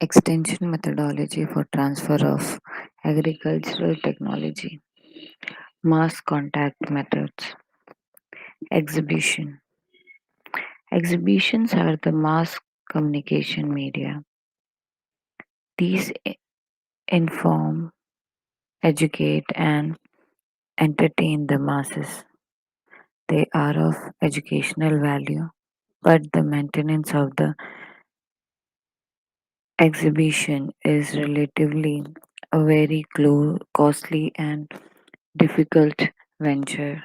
extension methodology for transfer of agricultural technology, mass contact methods, exhibition. Exhibitions are the mass communication media. These inform, educate, and entertain the masses. They are of educational value, but the maintenance of the exhibition is relatively a very costly and difficult venture.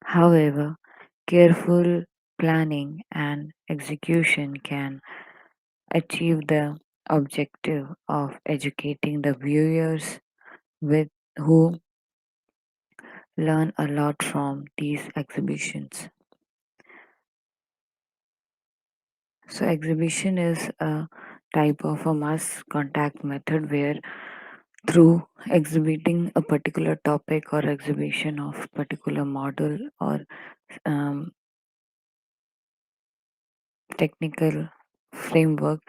However, careful planning and execution can achieve the objective of educating the viewers with who learn a lot from these exhibitions. So exhibition is a type of a mass contact method where through exhibiting a particular topic or exhibition of particular model or um, technical framework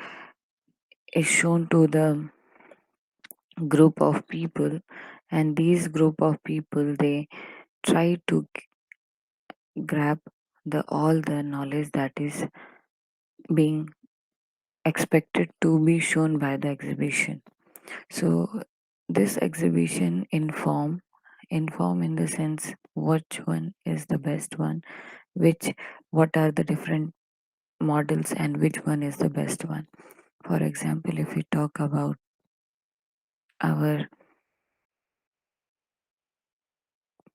is shown to the group of people, and these group of people they try to grab the all the knowledge that is being expected to be shown by the exhibition. So this exhibition inform in the sense which one is the best one, which what are the different models and which one is the best one. For example, if we talk about our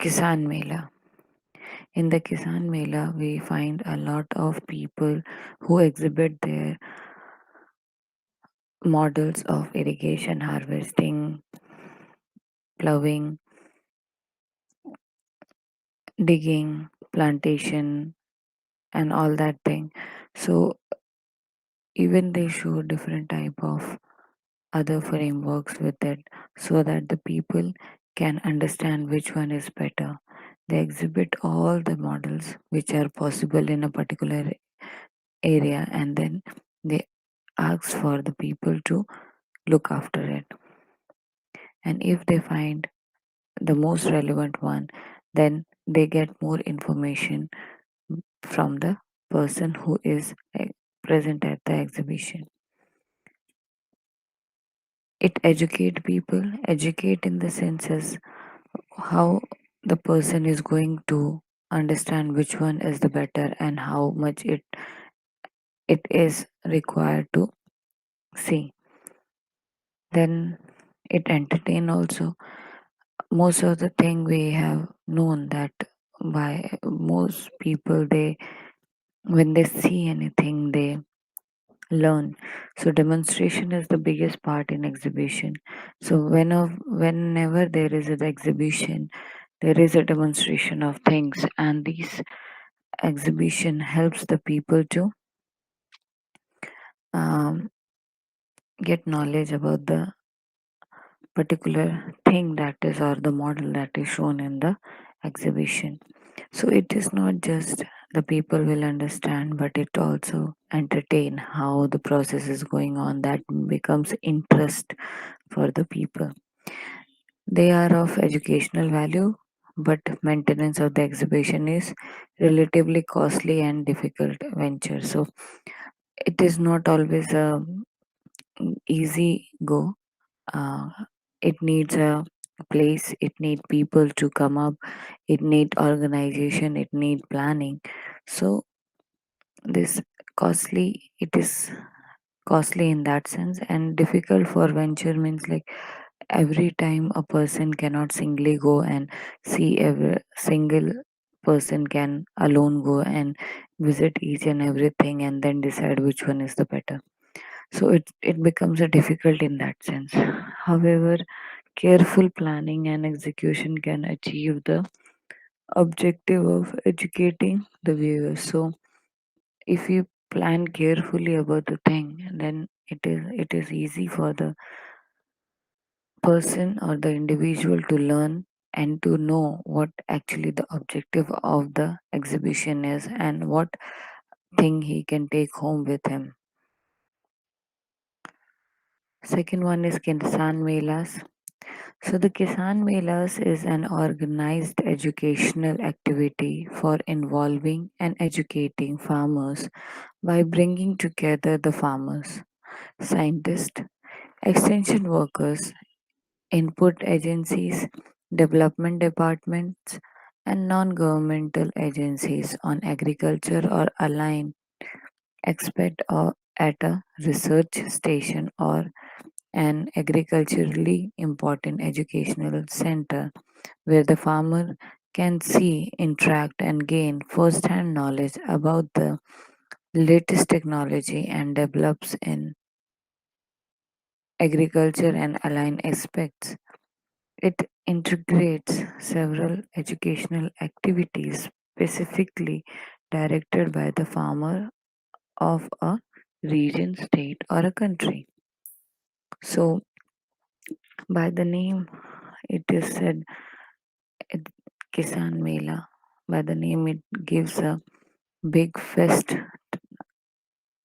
Kisan Mela, in the Kisan Mela we find a lot of people who exhibit their models of irrigation, harvesting, plowing, digging, plantation, and all that thing. So even they show different type of other frameworks with it so that the people can understand which one is better. They exhibit all the models which are possible in a particular area, and then they ask for the people to look after it. And if they find the most relevant one, then they get more information from the person who is present at the exhibition. It educate people, educate in the sense as how the person is going to understand which one is the better and how much it is required to see. Then it entertain also. Most of the thing we have known that by most people they when they see anything they learn. So demonstration is the biggest part in exhibition. So whenever there is an exhibition, there is a demonstration of things, and these exhibition helps the people to um, get knowledge about the particular thing that is or the model that is shown in the exhibition. So it is not just the people will understand, but it also entertain how the process is going on that becomes interest for the people. They are of educational value, but maintenance of the exhibition is relatively costly and difficult venture. So it is not always a easy go. Uh, it needs a place. It need people to come up. It need organization. It need planning. So this costly. It is costly in that sense and difficult for venture means like every time a person cannot singly go and see every single person can alone go and visit each and everything and then decide which one is the better. So it becomes a difficult in that sense. However, careful planning and execution can achieve the objective of educating the viewers. So if you plan carefully about the thing, then it is easy for the person or the individual to learn and to know what actually the objective of the exhibition is and what thing he can take home with him. Second one is Kisan Melas. So the Kisan Melas is an organized educational activity for involving and educating farmers by bringing together the farmers, scientists, extension workers, input agencies, development departments, and non-governmental agencies on agriculture or aligned expert or at a research station or an agriculturally important educational center where the farmer can see, interact, and gain first-hand knowledge about the latest technology and develops in agriculture and aligned aspects. It integrates several educational activities specifically directed by the farmer of a region, state, or a country. So, by the name, it is said it- Kisan Mela. By the name, it gives a big fest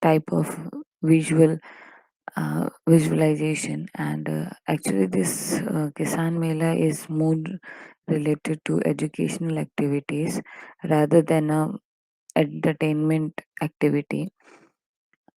type of visualization, and actually, this Kisan Mela is more related to educational activities rather than a entertainment activity.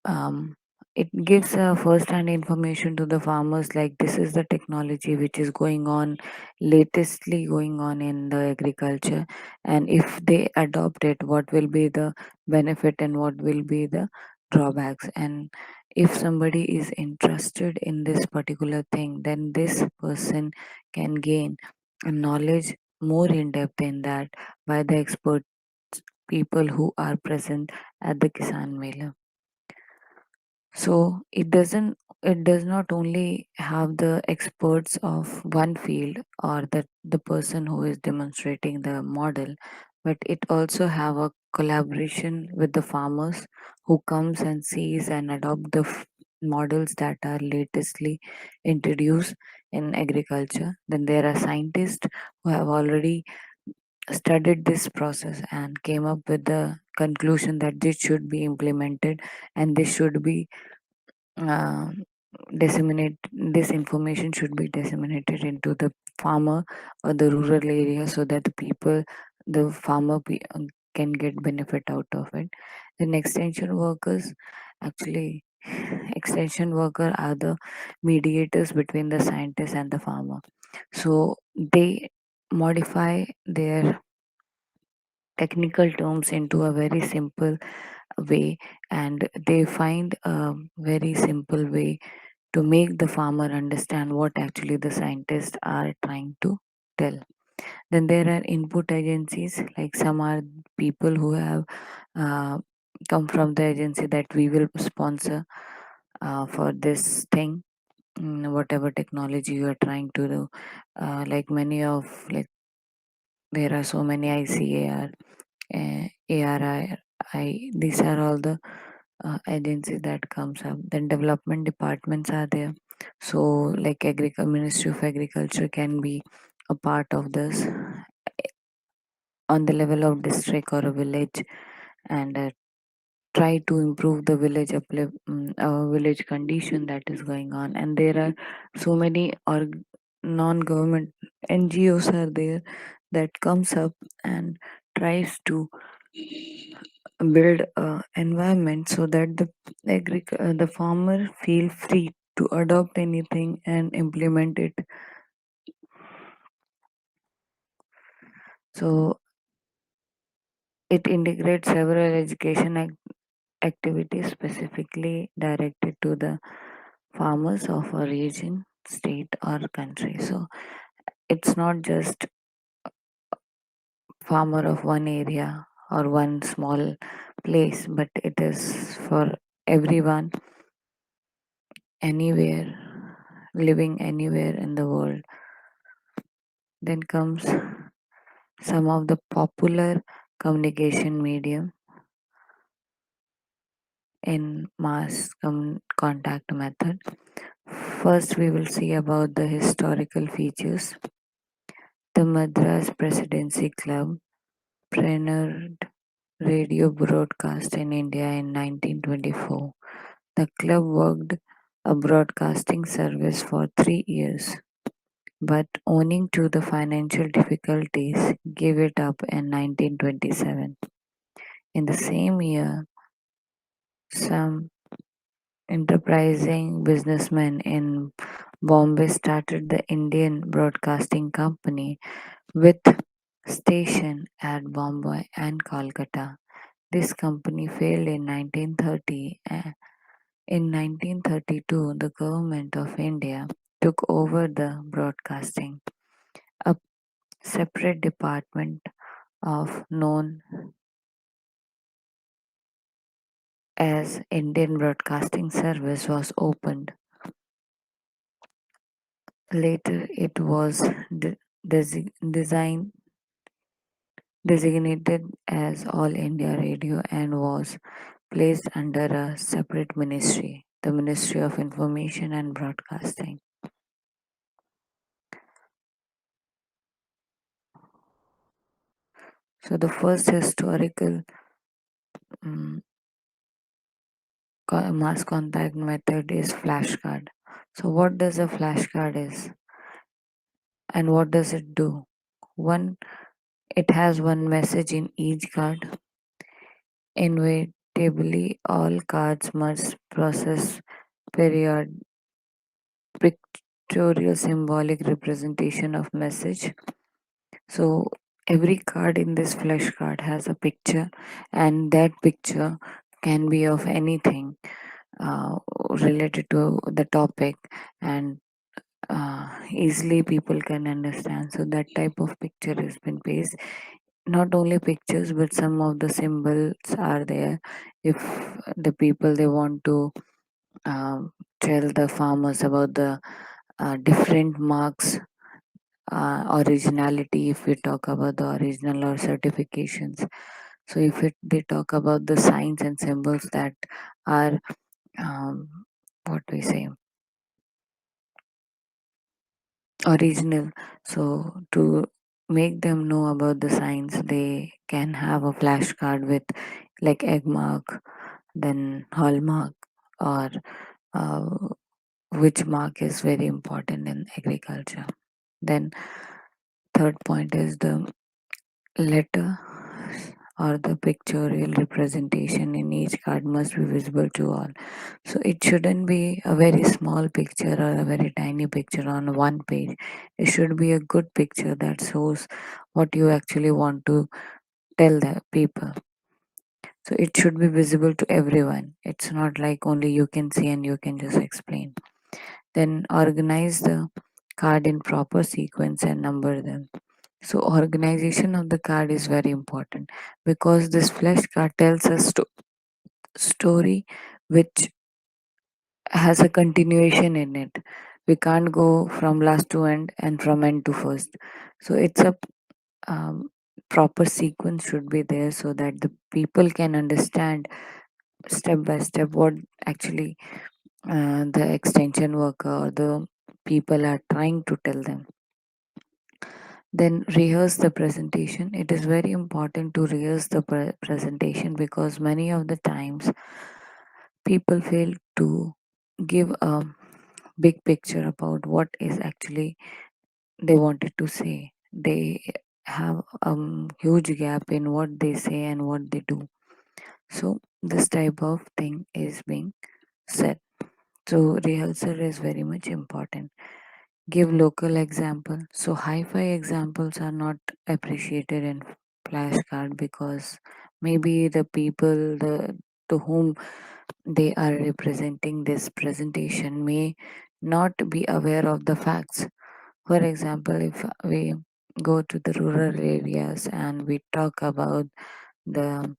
um, it gives first-hand information to the farmers like this is the technology which is going on latestly going on in the agriculture, and if they adopt it what will be the benefit and what will be the drawbacks, and if somebody is interested in this particular thing then this person can gain a knowledge more in depth in that by the expert people who are present at the Kisan Mela. So it does not only have the experts of one field or the person who is demonstrating the model, but it also have a collaboration with the farmers who comes and sees and adopt the models that are latestly introduced in agriculture. Then there are scientists who have already studied this process and came up with the conclusion that this should be implemented and this should be uh, disseminate this information should be disseminated into the farmer or the rural area so that the people the can get benefit out of it. Then extension workers, actually extension worker are the mediators between the scientist and the farmer, so they modify their technical terms into a very simple way, and they find a very simple way to make the farmer understand what actually the scientists are trying to tell. Then there are input agencies, like some are people who have uh, come from the agency that we will sponsor for this thing, whatever technology you are trying to do. Like many of like there are so many ICAR, ARI, these are all the agencies that comes up. Then development departments are there, so like Ministry of Agriculture can be a part of this on the level of district or a village, and try to improve the village condition that is going on. And there are so many non-government NGOs are there that comes up and tries to build a environment so that the farmer feel free to adopt anything and implement it. So it integrates several education activities specifically directed to the farmers of a region, state, or country. So it's not just farmer of one area or one small place, but it is for everyone, anywhere, living anywhere in the world. Then comes some of the popular communication medium in contact method. First, we will see about the historical features. The Madras Presidency Club pioneered radio broadcast in India in 1924. The club worked a broadcasting service for 3 years, but owing to the financial difficulties, gave it up in 1927. In the same year, some enterprising businessmen in Bombay started the Indian Broadcasting Company with station at Bombay and Kolkata. This company failed in 1930. In 1932, the government of India took over the broadcasting, a separate department of known as Indian Broadcasting Service was opened. Later, it was designated as All India Radio and was placed under a separate ministry, the Ministry of Information and Broadcasting. So, the first historical mm, mass contact method is flashcard. So, what does a flashcard is and what does it do? One, it has one message in each card. Inevitably, all cards must process period pictorial symbolic representation of message. So every card in this flash card has a picture, and that picture can be of anything uh, related to the topic, and easily people can understand. So that type of picture has been pasted. Not only pictures, but some of the symbols are there. If the people they want to tell the farmers about the different marks originality, if we talk about the original or certifications. So if they talk about the signs and symbols that are um, what we say original, so to make them know about the signs, they can have a flashcard with like egg mark, then hallmark, or uh, which mark is very important in agriculture. Then third point is the letter or the pictorial representation in each card must be visible to all. So it shouldn't be a very small picture or a very tiny picture on one page. It should be a good picture that shows what you actually want to tell the people. So it should be visible to everyone. It's not like only you can see and you can just explain. Then organize the card in proper sequence and number them. So organization of the card is very important because this flash card tells a story which has a continuation in it. We can't go from last to end and from end to first. So it's a um, proper sequence should be there so that the people can understand step by step what actually the extension worker or the people are trying to tell them. Then rehearse the presentation. It is very important to rehearse the presentation because many of the times people fail to give a big picture about what is actually they wanted to say. They have a huge gap in what they say and what they do. So this type of thing is being said. So rehearsal is very much important. Give local example. So hi-fi examples are not appreciated in flashcard because maybe the people the to whom they are representing this presentation may not be aware of the facts. For example, if we go to the rural areas and we talk about the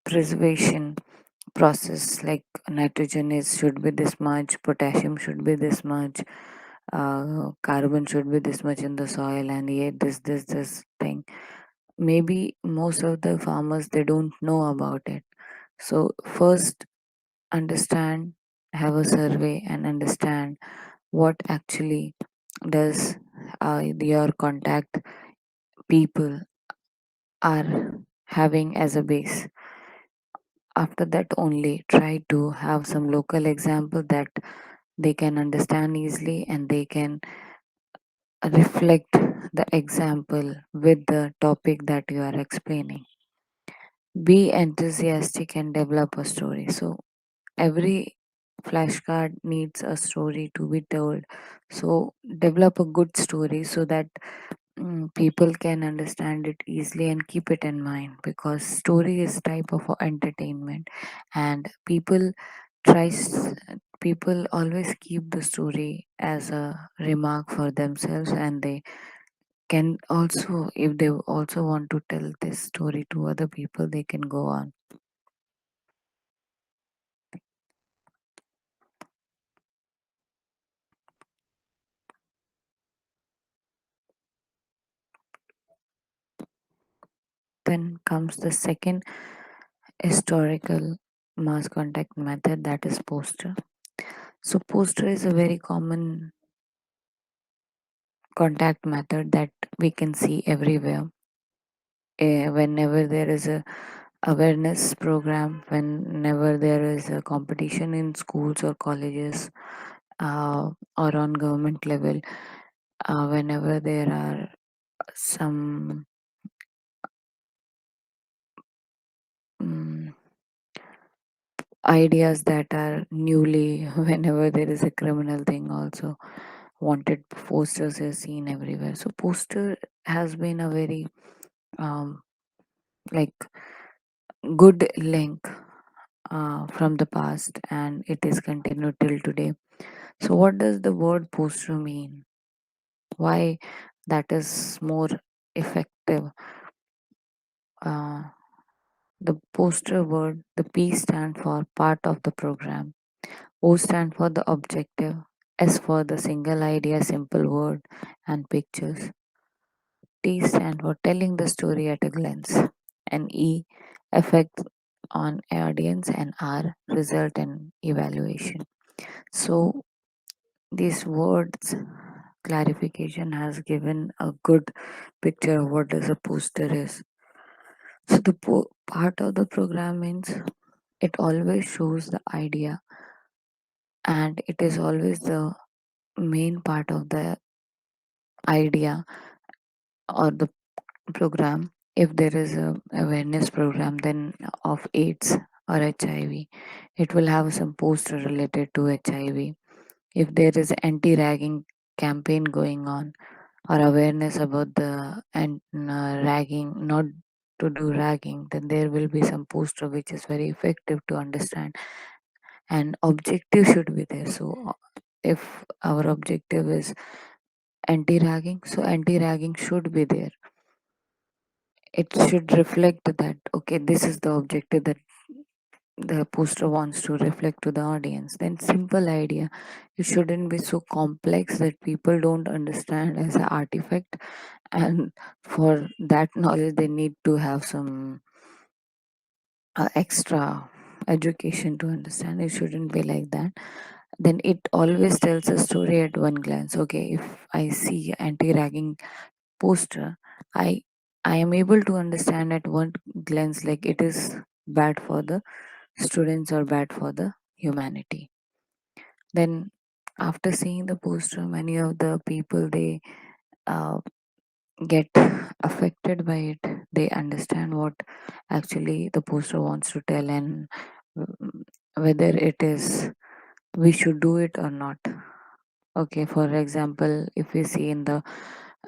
preservation process, like nitrogen is should be this much, potassium should be this much, carbon should be this much in the soil, and yet this thing. Maybe most of the farmers they don't know about it. So first understand, have a survey and understand what actually does your contact people are having as a base. After that, only try to have some local example that they can understand easily, and they can reflect the example with the topic that you are explaining. Be enthusiastic and develop a story. So every flashcard needs a story to be told. So develop a good story so that people can understand it easily and keep it in mind, because story is type of entertainment, and tries people always keep the story as a remark for themselves, and they can also, if they also want to tell this story to other people, they can go on. Then comes the second historical mass contact method, that is poster. So poster is a very common contact method that we can see everywhere. Whenever there is a awareness program, whenever there is a competition in schools or colleges, or on government level, whenever there are some mm, ideas that are newly, whenever there is a criminal thing also, wanted posters are seen everywhere. So poster has been a very um, like good link from the past, and it is continued till today. So what does the word poster mean? Why that is more effective? uh, the poster word, the P stand for part of the program, O stand for the objective, S for the single idea, simple word and pictures, T stand for telling the story at a glance, and E effect on audience, and R result and evaluation. So these words clarification has given a good picture of what does a poster is. So the part of the program means it always shows the idea, and it is always the main part of the idea or the program. If there is a awareness program then of AIDS or HIV, it will have some poster related to HIV. If there is anti-ragging campaign going on, or awareness about the and ragging, not to do ragging, then there will be some poster which is very effective to understand, and objective should be there. So if our objective is anti-ragging, so anti-ragging should be there. It should reflect that, okay, this is the objective that the poster wants to reflect to the audience. Then simple idea, it shouldn't be so complex that people don't understand as an artifact, and for that knowledge they need to have some extra education to understand. It shouldn't be like that. Then it always tells a story at one glance. Okay, if I see anti-ragging poster, i I am able to understand at one glance, like it is bad for the students or bad for the humanity. Then after seeing the poster, many of the people, they uh, get affected by it. They understand what actually the poster wants to tell, and mm, whether it is we should do it or not. Okay, for example, if we see in the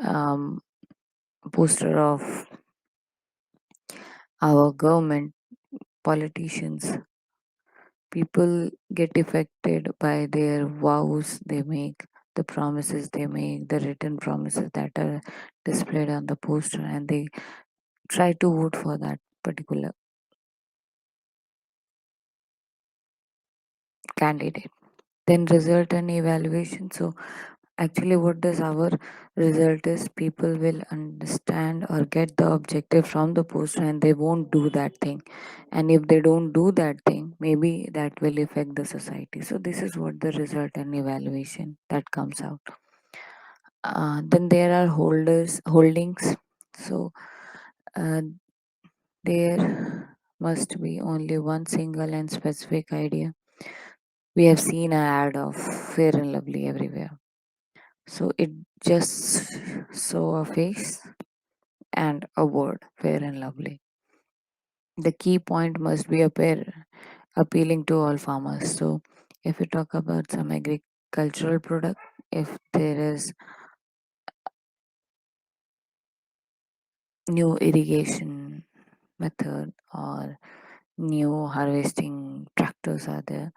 um, poster of our government politicians, people get affected by their vows they make, the promises they make, the written promises that are displayed on the poster, and they try to vote for that particular candidate. Then result and evaluation. So actually what does our result is, people will understand or get the objective from the poster, and they won't do that thing. And if they don't do that thing, maybe that will affect the society. So this is what the result and evaluation that comes out. Then there are holdings. So uh, There must be only one single and specific idea. We have seen an ad of Fair and Lovely everywhere. So it just saw a face and a word, Fair and Lovely. The key point must be appealing to all farmers. So if we talk about some agricultural product, if there is new irrigation method or new harvesting tractors are there,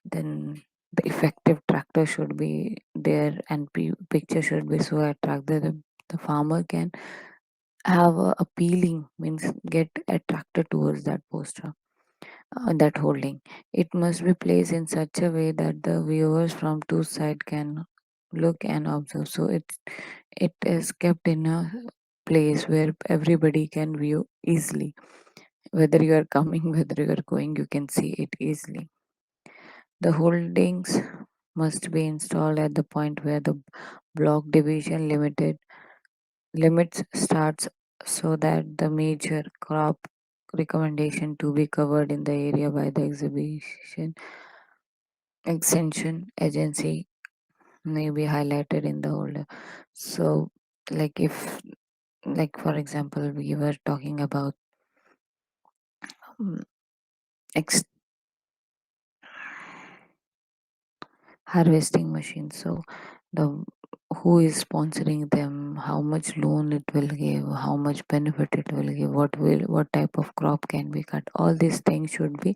then the effective tractor should be there and picture should be so attractive that the farmer can have a appealing means get attracted towards that poster, that holding. It must be placed in such a way that the viewers from two sides can look and observe. So it is kept in a place where everybody can view easily. Whether you are coming, whether you are going, you can see it easily. The holdings must be installed at the point where the block division limits starts so that the major crop recommendation to be covered in the area by the exhibition extension agency may be highlighted in the holder. So like if like for example we were talking about um, ex- harvesting machines. So the who is sponsoring them, how much loan it will give, how much benefit it will give, what type of crop can be cut. All these things should be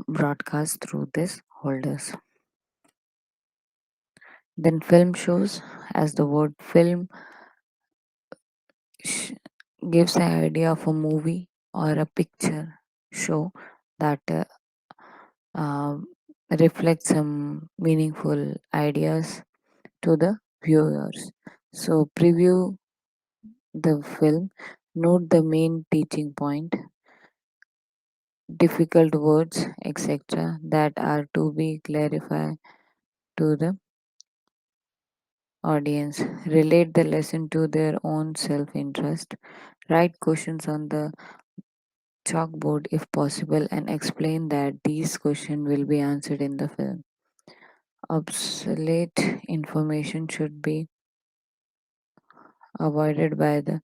broadcast through this holders. Then film shows, as the word film sh- gives an idea of a movie or a picture show that um, reflects some meaningful ideas to the viewers. So preview the film, note the main teaching point, difficult words, etc., that are to be clarified to the audience, relate the lesson to their own self interest, write questions on the chalkboard if possible, and explain that these questions will be answered in the film. Obsolete information should be avoided by the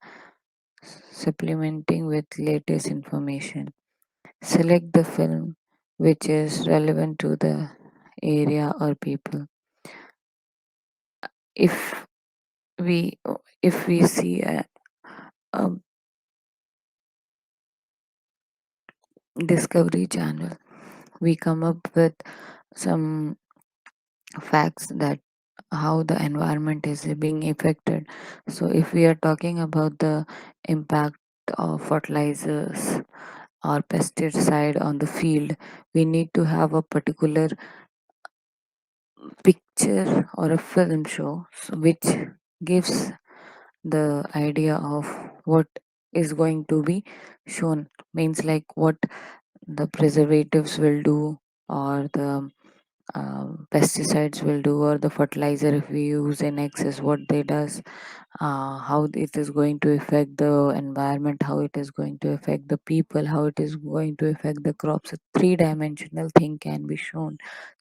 supplementing with latest information. Select the film which is relevant to the area or people. If we if we see a Discovery Channel, we come up with some facts that how the environment is being affected. So if we are talking about the impact of fertilizers or pesticide on the field, we need to have a particular picture or a film show which gives the idea of what is going to be shown, means like what the preservatives will do or the pesticides will do or the fertilizer if we use in excess what they does, how it is going to affect the environment, how it is going to affect the people, how it is going to affect the crops. A three-dimensional thing can be shown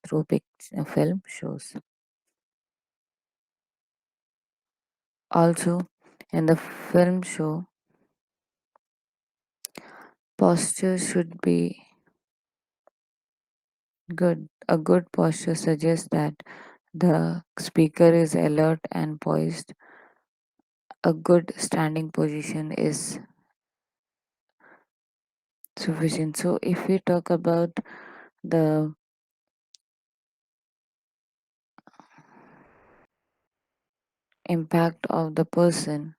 through film shows. Also in the film show, posture should be good. A good posture suggests that the speaker is alert and poised. A good standing position is sufficient. So, if we talk about the impact of the person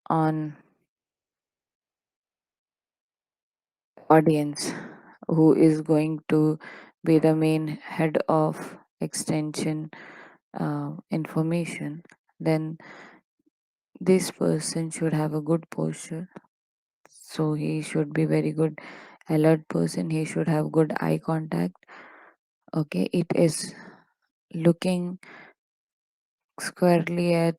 on audience, who is going to be the main head of extension information, then this person should have a good posture. So, he should be very good alert person. He should have good eye contact. Okay, it is looking squarely at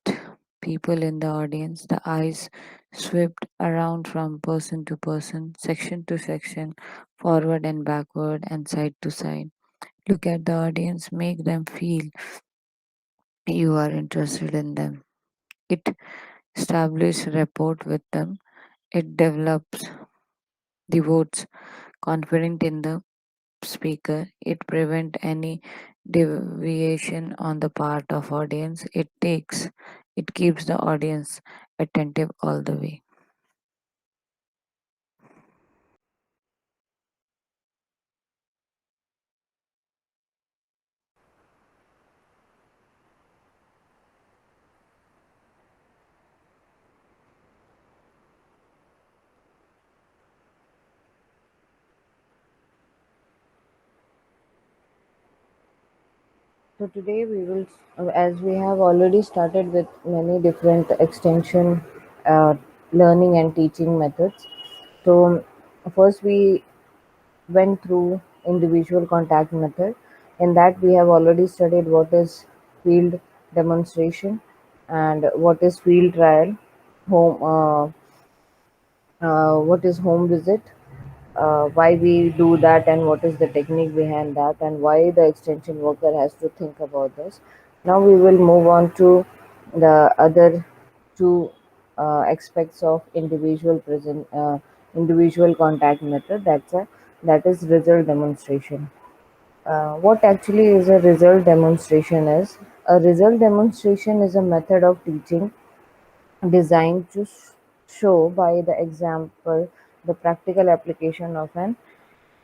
people in the audience. The eyes swept around from person to person, section to section, forward and backward, and side to side. Look at the audience, make them feel you are interested in them. It establishes rapport with them. It develops the votes confident in the speaker. It prevents any deviation on the part of audience. It keeps the audience attentive all the way. So today we will, as we have already started with many different extension learning and teaching methods. So first we went through individual contact method. In that we have already studied what is field demonstration and what is field trial, home what is home visit, why we do that, and what is the technique behind that, and why the extension worker has to think about this. Now we will move on to the other two aspects of individual contact method. That is result demonstration. What actually is a result demonstration is a result demonstration is a method of teaching designed to show by the example the practical application of an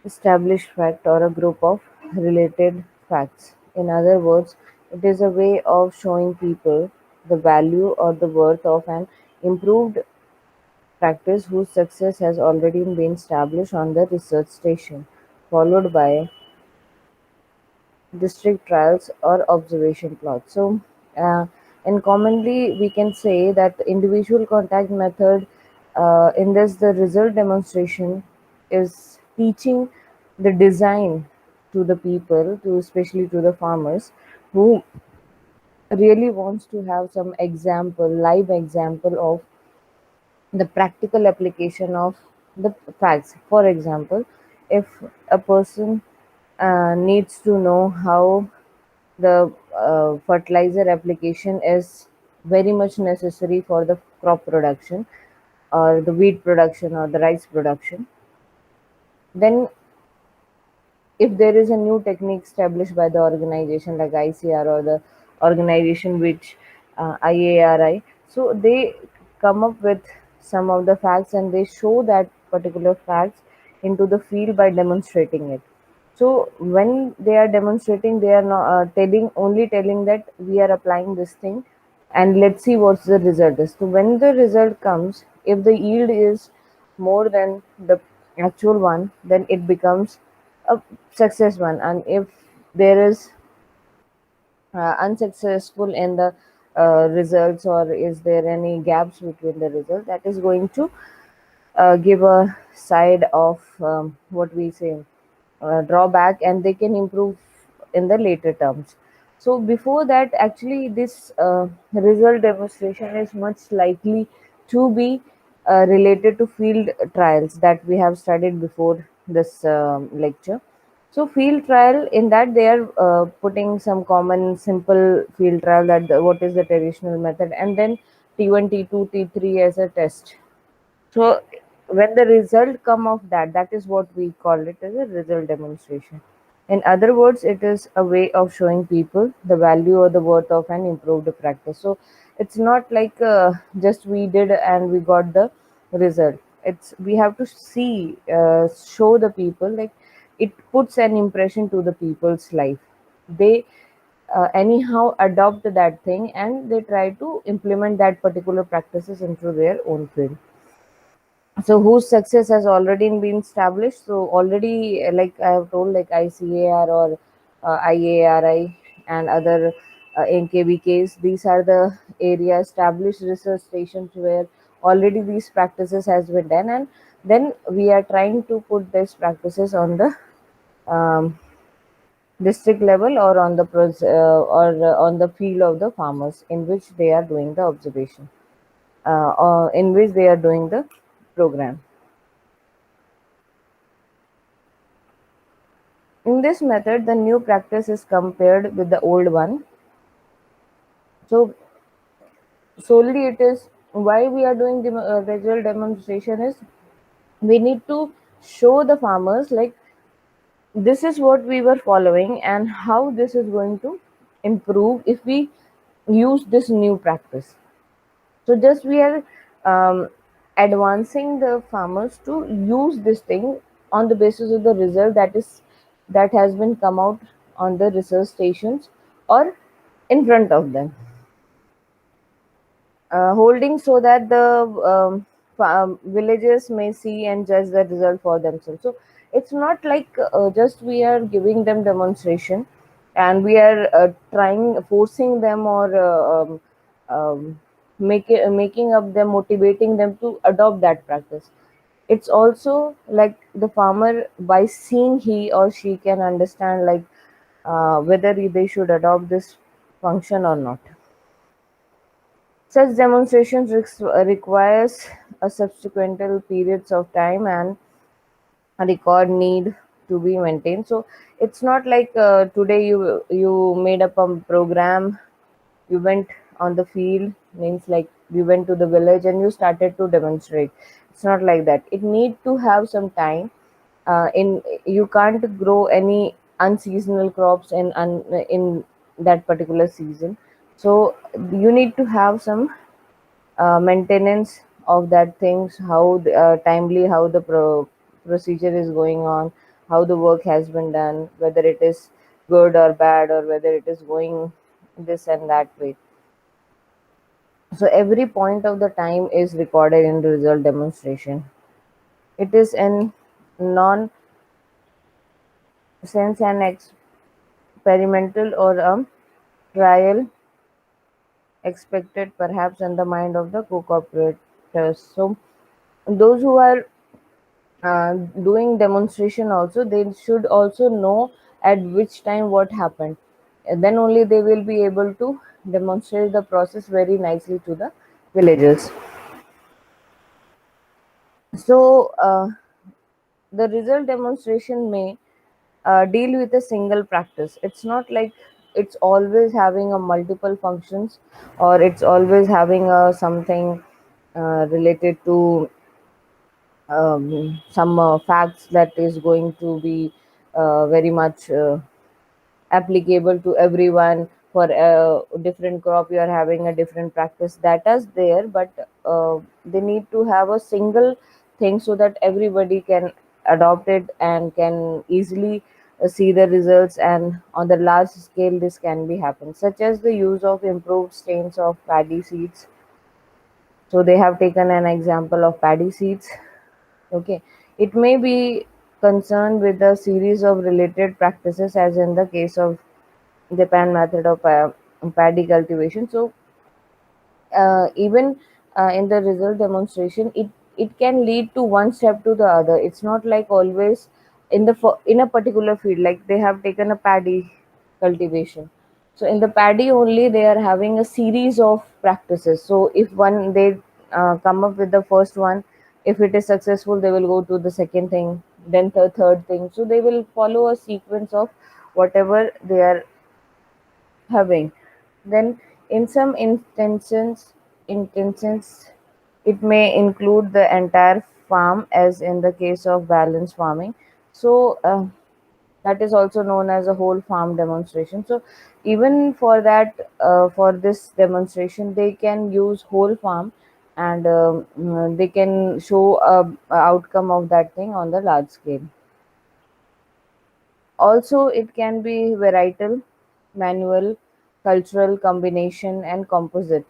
established fact or a group of related facts. In other words, it is a way of showing people the value or the worth of an improved practice whose success has already been established on the research station, followed by district trials or observation plots. So, uh, and commonly we can say that the individual contact method, in this the result demonstration is teaching the design to the people, to especially to the farmers who really wants to have some example, live example of the practical application of the facts. For example, if a person needs to know how the fertilizer application is very much necessary for the crop production or the wheat production or the rice production, then if there is a new technique established by the organization like ICR or the organization which IARI, so they come up with some of the facts and they show that particular facts into the field by demonstrating it. So when they are demonstrating, they are not telling that we are applying this thing and let's see what's the result is. So when the result comes, if the yield is more than the actual one, then it becomes a success one. And if there is unsuccessful in the results, or is there any gaps between the result, that is going to give a side of what we say drawback, and they can improve in the later terms. So before that, actually this result demonstration is much likely to be related to field trials that we have studied before this lecture. So field trial, in that they are putting some common simple field trial, that what is the traditional method, and then T1, T2, T3 as a test. So when the result come of that, that is what we call it as a result demonstration. In other words, it is a way of showing people the value or the worth of an improved practice. So it's not like just we did and we got the result. It's we have to see, show the people, like it puts an impression to the people's life. They anyhow adopt that thing and they try to implement that particular practices into their own field, so whose success has already been established. So already, like I have told, like ICAR or IARI and other NKBKs, these are the area established research stations where already these practices has been done, and then we are trying to put these practices on the um, district level, or on the on the field of the farmers in which they are doing the observation, or in which they are doing the program. In this method, the new practice is compared with the old one. So solely it is why we are doing the visual demonstration is we need to show the farmers like this is what we were following and how this is going to improve if we use this new practice. So just we are um, advancing the farmers to use this thing on the basis of the result that has been come out on the research stations or in front of them, holding so that the villagers may see and judge the result for themselves. So it's not like just we are giving them demonstration and we are trying forcing them or making up them, motivating them to adopt that practice. It's also like the farmer by seeing he or she can understand like whether they should adopt this function or not. Such demonstrations requires a subsequent periods of time and a record need to be maintained. So it's not like today you made up a program, you went on the field, means like you went to the village and you started to demonstrate. It's not like that. It need to have some time. In you can't grow any unseasonal crops in that particular season. So you need to have some maintenance of that things, how timely how the procedure is going on, how the work has been done, whether it is good or bad, or whether it is going this and that way. So every point of the time is recorded in the result demonstration. It is an non sense and experimental or a trial expected perhaps in the mind of the co-cooperators. So those who are doing demonstration also, they should also know at which time what happened. And then only they will be able to demonstrate the process very nicely to the villagers. So the result demonstration may deal with a single practice. It's not like it's always having a multiple functions, or it's always having a something related to some facts that is going to be very much applicable to everyone. For a different crop you are having a different practice, that is there, but they need to have a single thing so that everybody can adopt it and can easily see the results, and on the large scale this can be happen, such as the use of improved strains of paddy seeds. So they have taken an example of paddy seeds. Okay, it may be concerned with a series of related practices, as in the case of Japan method of paddy cultivation. So even in the result demonstration, it can lead to one step to the other. It's not like always in in a particular field. Like they have taken a paddy cultivation. So in the paddy only they are having a series of practices. So if one they come up with the first one, if it is successful, they will go to the second thing, then the third thing. So they will follow a sequence of whatever they are having. Then, in some instances, it may include the entire farm, as in the case of balance farming. So, that is also known as a whole farm demonstration. So, even for that, for this demonstration, they can use whole farm, and they can show a outcome of that thing on the large scale. Also, it can be varietal, manual, cultural, combination, and composite.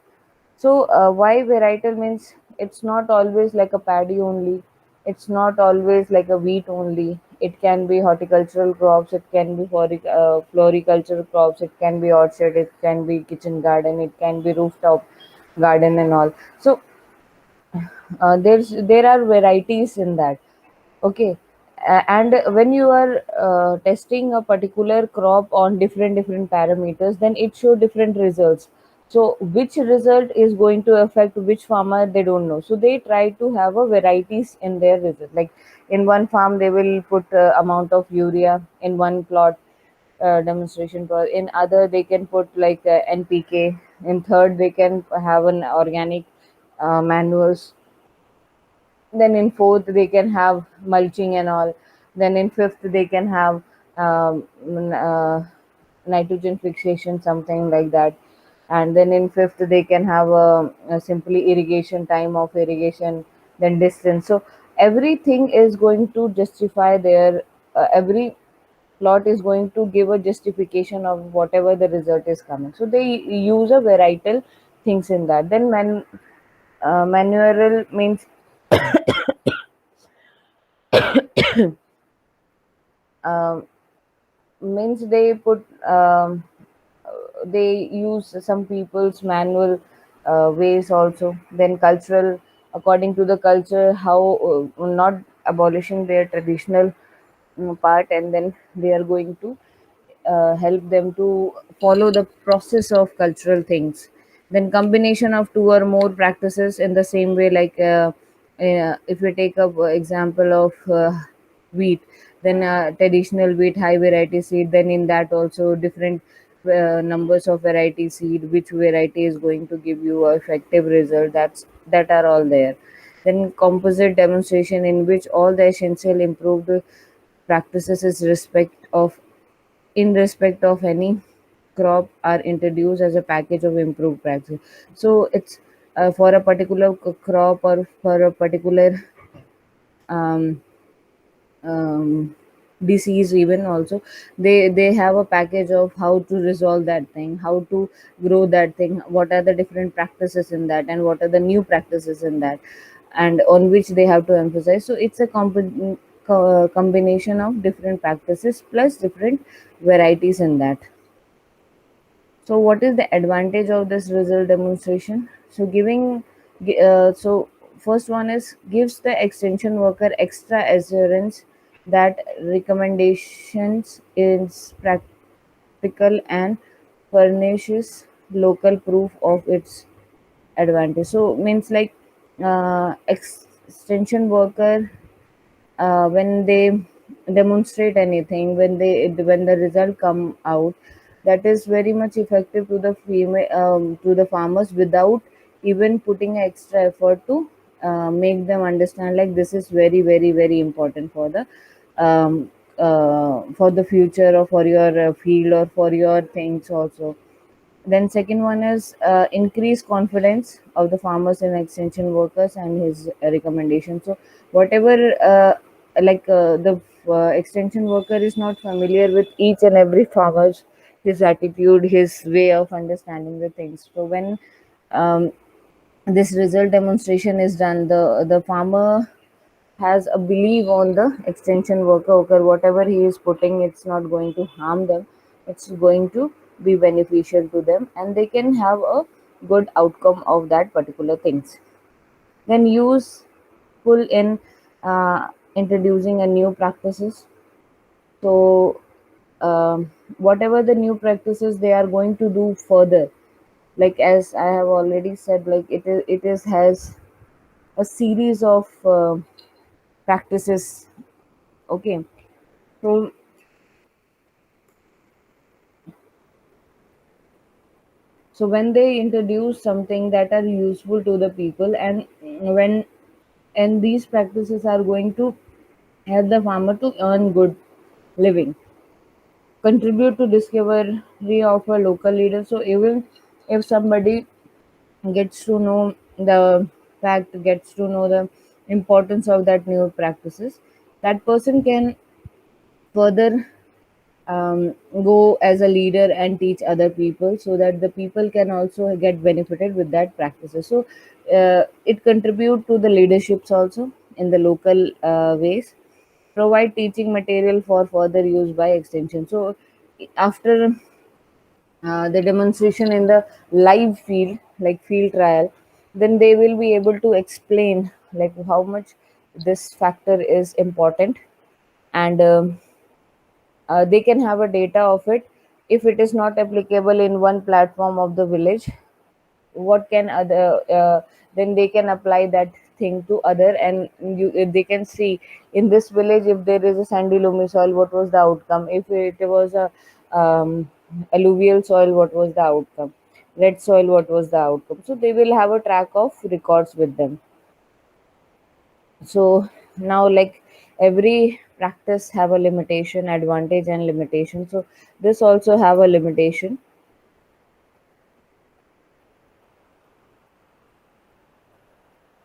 So, why varietal means it's not always like a paddy only, it's not always like a wheat only. It can be horticultural crops, it can be floricultural crops, it can be orchard, it can be kitchen garden, it can be rooftop garden, and all. So, there are varieties in that. Okay, And when you are testing a particular crop on different parameters, then it show different results. So which result is going to affect which farmer, they don't know, so they try to have a varieties in their result. Like in one farm they will put amount of urea in one plot, demonstration plot. In other they can put like npk. In third they can have an organic manuals. Then in fourth they can have mulching and all. Then in fifth they can have nitrogen fixation, something like that. And then in fifth they can have a simply irrigation, time of irrigation, then distance. So everything is going to justify their every plot is going to give a justification of whatever the result is coming. So they use a varietal things in that. Then manual means um, means they put they use some people's manual ways also. Then cultural, according to the culture, how not abolishing their traditional part, and then they are going to help them to follow the process of cultural things. Then combination of two or more practices in the same way, like if we take up example of wheat, then traditional wheat, high variety seed, then in that also different numbers of variety seed, which variety is going to give you a effective result, that are all there. Then composite demonstration, in which all the essential improved practices is respect of in respect of any crop are introduced as a package of improved practice. So it's for a particular crop, or for a particular um, um, disease even also, they have a package of how to resolve that thing, how to grow that thing, what are the different practices in that, and what are the new practices in that, and on which they have to emphasize. So it's a combination of different practices plus different varieties in that. So, what is the advantage of this result demonstration? So, so first one is gives the extension worker extra assurance that recommendations is practical and furnishes local proof of its advantage. So, means like extension worker, when they demonstrate anything, when the result come out, that is very much effective to the female, to the farmers, without even putting extra effort to make them understand like this is very very very important for the future, or for your field, or for your things also. Then second one is increase confidence of the farmers and extension workers and his recommendation. So whatever the extension worker is not familiar with each and every farmer's, his attitude, his way of understanding the things. So when um, this result demonstration is done, the farmer has a belief on the extension worker. Okay, whatever he is putting, it's not going to harm them, it's going to be beneficial to them, and they can have a good outcome of that particular things. Then useful in introducing a new practices. So whatever the new practices they are going to do further, like as I have already said, like it is has a series of practices. Okay, so when they introduce something that are useful to the people, and when and these practices are going to help the farmer to earn good living, contribute to discovery of a local leader. So even if somebody gets to know the gets to know the importance of that new practices, that person can further go as a leader and teach other people, so that the people can also get benefited with that practices. So it contribute to the leaderships also in the local ways, provide teaching material for further use by extension. So after the demonstration in the live field, like field trial, then they will be able to explain like how much this factor is important, and they can have a data of it. If it is not applicable in one platform of the village, what can other then they can apply that thing to other, and they can see in this village, if there is a sandy loamy soil, what was the outcome. If it was a alluvial soil, what was the outcome. Red soil, what was the outcome. So they will have a track of records with them. So now, like, every practice have a limitation, advantage and limitation. So this also have a limitation.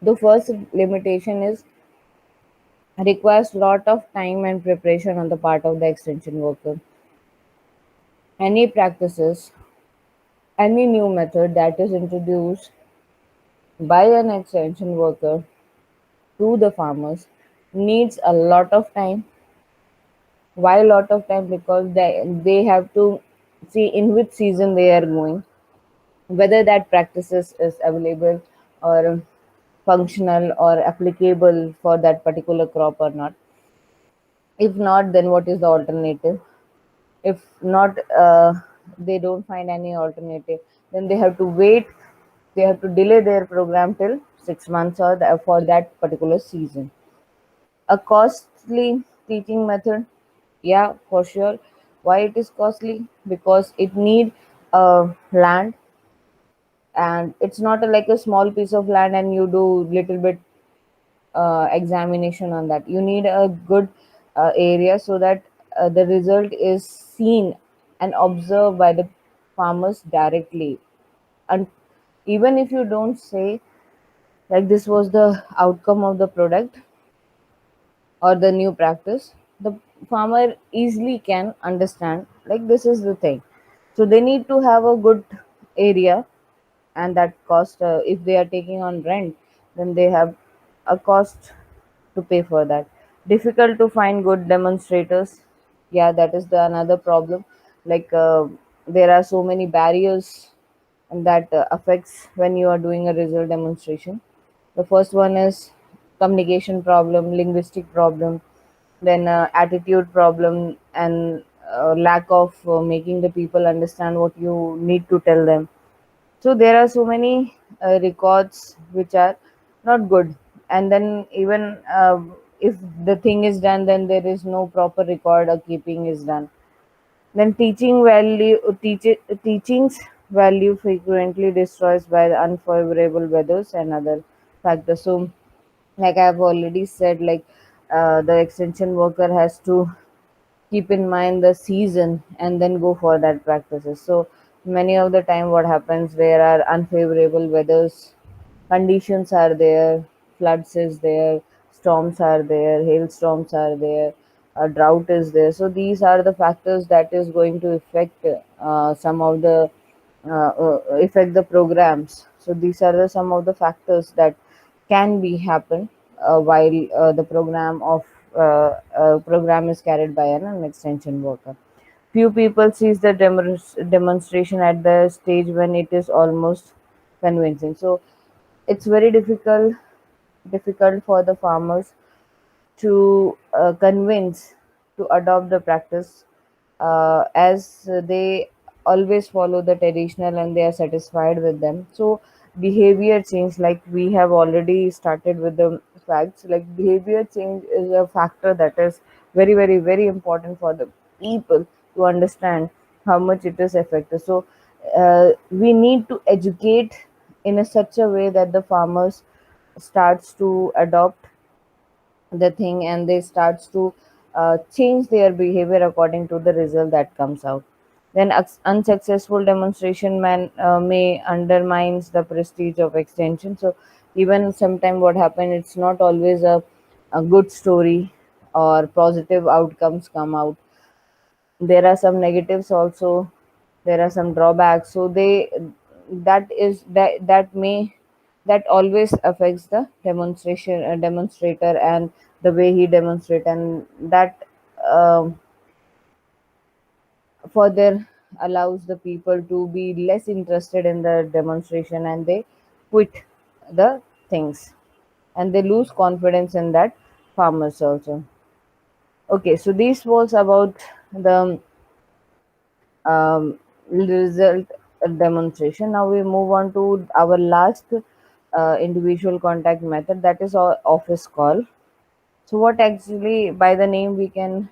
The first limitation is requires lot of time and preparation on the part of the extension worker. Any practices, any new method that is introduced by an extension worker to the farmers needs a lot of time. Why a lot of time? Because they have to see in which season they are going, whether that practices is available or functional or applicable for that particular crop or not. If not, then what is the alternative? If not, they don't find any alternative, then they have to wait. They have to delay their program till 6 months or for that particular season. A costly teaching method, yeah, for sure. Why it is costly? Because it need land, and it's not like a small piece of land and you do little bit examination on that. You need a good area, so that the result is seen and observed by the farmers directly. And even if you don't say like this was the outcome of the product or the new practice, the farmer easily can understand like this is the thing. So they need to have a good area, and that cost, if they are taking on rent, then they have a cost to pay for that. Difficult to find good demonstrators, yeah, that is the another problem. Like, there are so many barriers, and that affects when you are doing a result demonstration. The first one is communication problem, linguistic problem, then attitude problem, and lack of making the people understand what you need to tell them. So there are so many records which are not good, and then even if the thing is done, then there is no proper record or keeping is done. Then teaching's value frequently destroys by the unfavorable weathers and other factors. So, like I've already said, like, the extension worker has to keep in mind the season and then go for that practices. So many of the time what happens, there are unfavorable weathers conditions are there, floods is there, storms are there, hailstorms are there, drought is there. So these are the factors that is going to affect some of the affect the programs. So these are some of the factors that can be happen while the program is carried by an extension worker. Few people sees the demonstration at the stage when it is almost convincing. So it's very difficult for the farmers to convince to adopt the practice, as they always follow the traditional and they are satisfied with them. So behavior change, like we have already started with the facts, like behavior change is a factor that is very important for the people to understand how much it is effective. So we need to educate in a such a way that the farmers starts to adopt the thing, and they starts to change their behavior according to the result that comes out. Then unsuccessful demonstration may undermines the prestige of extension. So even sometime what happen, it's not always a good story or positive outcomes come out. There are some negatives also, there are some drawbacks. So they that may that always affects the demonstrator and the way he demonstrate, and that further allows the people to be less interested in the demonstration, and they quit the things, and they lose confidence in that farmers also. Okay, so this was about the um, result demonstration. Now we move on to our last individual contact method, that is our office call. So what actually by the name we can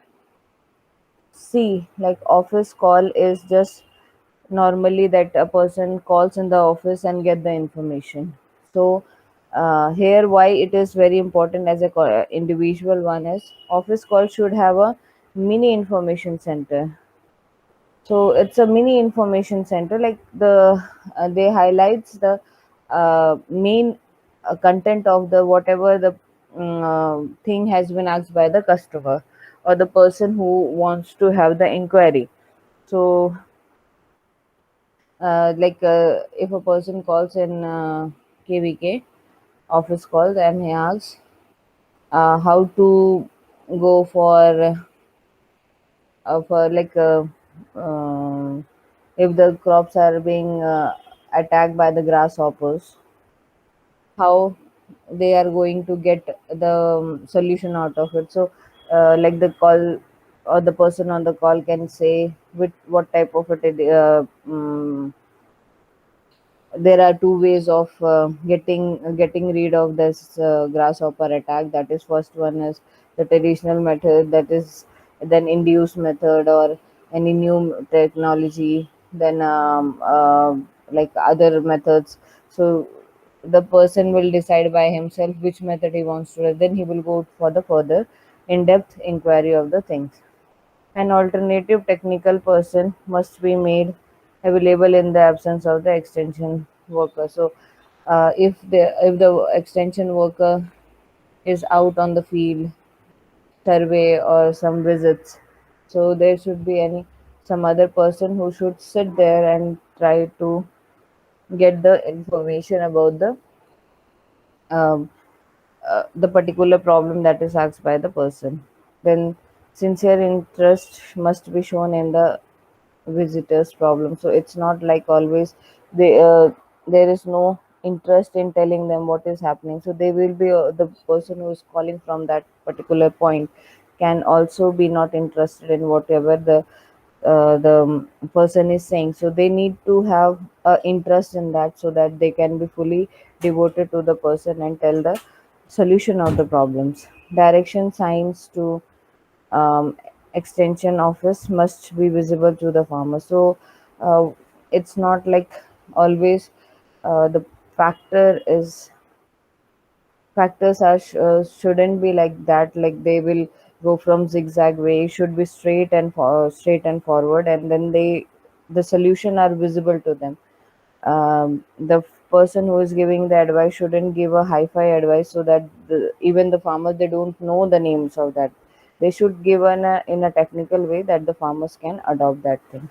see, like office call is just normally that a person calls in the office and get the information. So here why it is very important as a individual one is office call should have a mini information center. So it's a mini information center, like they highlights the main content of the whatever the thing has been asked by the customer or the person who wants to have the inquiry. So if a person calls in KVK office calls and he asks how to go for if the crops are being attacked by the grasshoppers, how they are going to get the solution out of it. So like the call or the person on the call can say with what type of there are two ways of getting rid of this grasshopper attack. That is, first one is the traditional method, that is then induced method or any new technology, then like other methods. So the person will decide by himself which method he wants to, then he will go for the further in-depth inquiry of the things. An alternative technical person must be made available in the absence of the extension worker. So, if the extension worker is out on the field, survey or some visits, so there should be any some other person who should sit there and try to get the information about um, the particular problem that is asked by the person. Then sincere interest must be shown in the visitors problem. So it's not like always there is no interest in telling them what is happening. So they will be the person who is calling from that particular point can also be not interested in whatever the person is saying. So they need to have interest in that so that they can be fully devoted to the person and tell the solution of the problems. Direction signs to um, extension office must be visible to the farmer. So uh, it's not like always the factor is factors are shouldn't be like that, like they will go from zigzag way. It should be straight and forward, and then the solution are visible to them. The person who is giving the advice shouldn't give a hi-fi advice so that even the farmers, they don't know the names of that. They should give in a technical way that the farmers can adopt that thing.